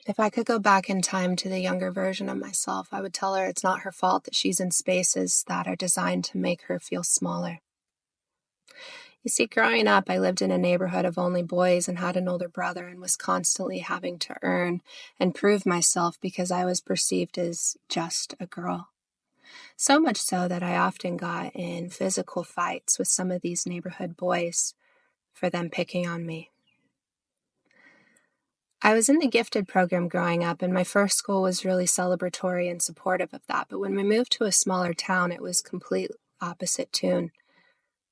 If I could go back in time to the younger version of myself, I would tell her it's not her fault that she's in spaces that are designed to make her feel smaller. You see, growing up, I lived in a neighborhood of only boys and had an older brother and was constantly having to earn and prove myself because I was perceived as just a girl. So much so that I often got in physical fights with some of these neighborhood boys for them picking on me. I was in the gifted program growing up, and my first school was really celebratory and supportive of that. But when we moved to a smaller town, it was complete opposite tune.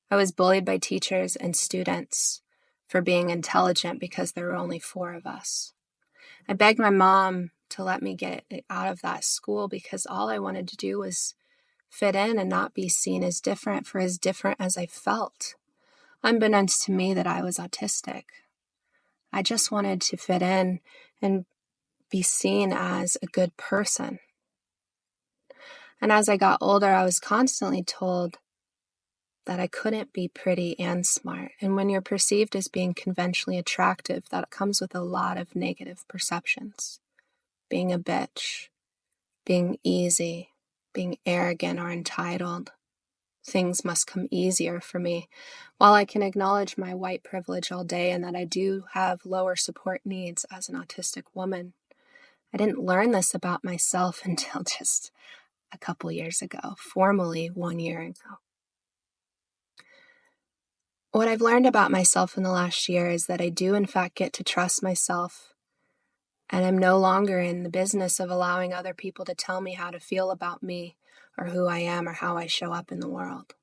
I was bullied by teachers and students for being intelligent because there were only 4 of us. I begged my mom to let me get out of that school because all I wanted to do was fit in and not be seen as different for as different as I felt. Unbeknownst to me that I was autistic. I just wanted to fit in and be seen as a good person. And as I got older, I was constantly told that I couldn't be pretty and smart. And when you're perceived as being conventionally attractive, that comes with a lot of negative perceptions. Being a bitch, being easy, being arrogant or entitled. Things must come easier for me. While I can acknowledge my white privilege all day and that I do have lower support needs as an autistic woman, I didn't learn this about myself until just a couple years ago, formally 1 year ago. What I've learned about myself in the last year is that I do in fact get to trust myself, and I'm no longer in the business of allowing other people to tell me how to feel about me or who I am or how I show up in the world.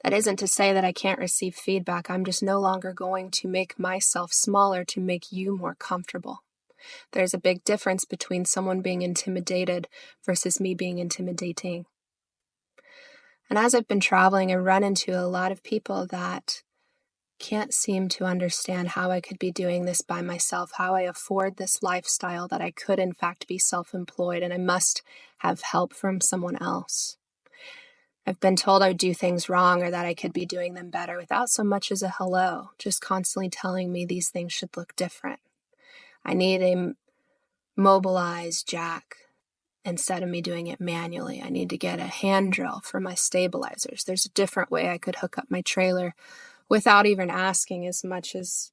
That isn't to say that I can't receive feedback. I'm just no longer going to make myself smaller to make you more comfortable. There's a big difference between someone being intimidated versus me being intimidating. And as I've been traveling, I run into a lot of people that can't seem to understand how I could be doing this by myself, how I afford this lifestyle, that I could in fact be self-employed and I must have help from someone else. I've been told I would do things wrong or that I could be doing them better without so much as a hello, just constantly telling me these things should look different. I need a mobilized jack instead of me doing it manually. I need to get a hand drill for my stabilizers. There's a different way I could hook up my trailer without even asking, as much as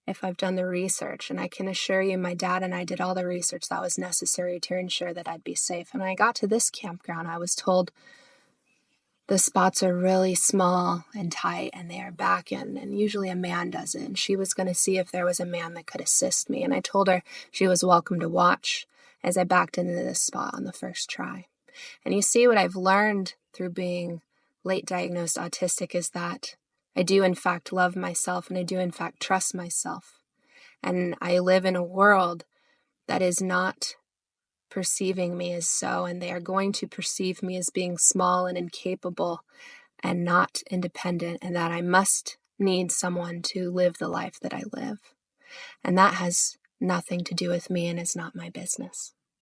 if I've done the research. And I can assure you, my dad and I did all the research that was necessary to ensure that I'd be safe. And when I got to this campground, I was told the spots are really small and tight and they are back in, and usually a man does it. And she was going to see if there was a man that could assist me. And I told her she was welcome to watch as I backed into this spot on the first try. And you see, what I've learned through being late diagnosed autistic is that I do in fact love myself and I do in fact trust myself. And I live in a world that is not perceiving me as so, and they are going to perceive me as being small and incapable and not independent, and that I must need someone to live the life that I live. And that has nothing to do with me and is not my business.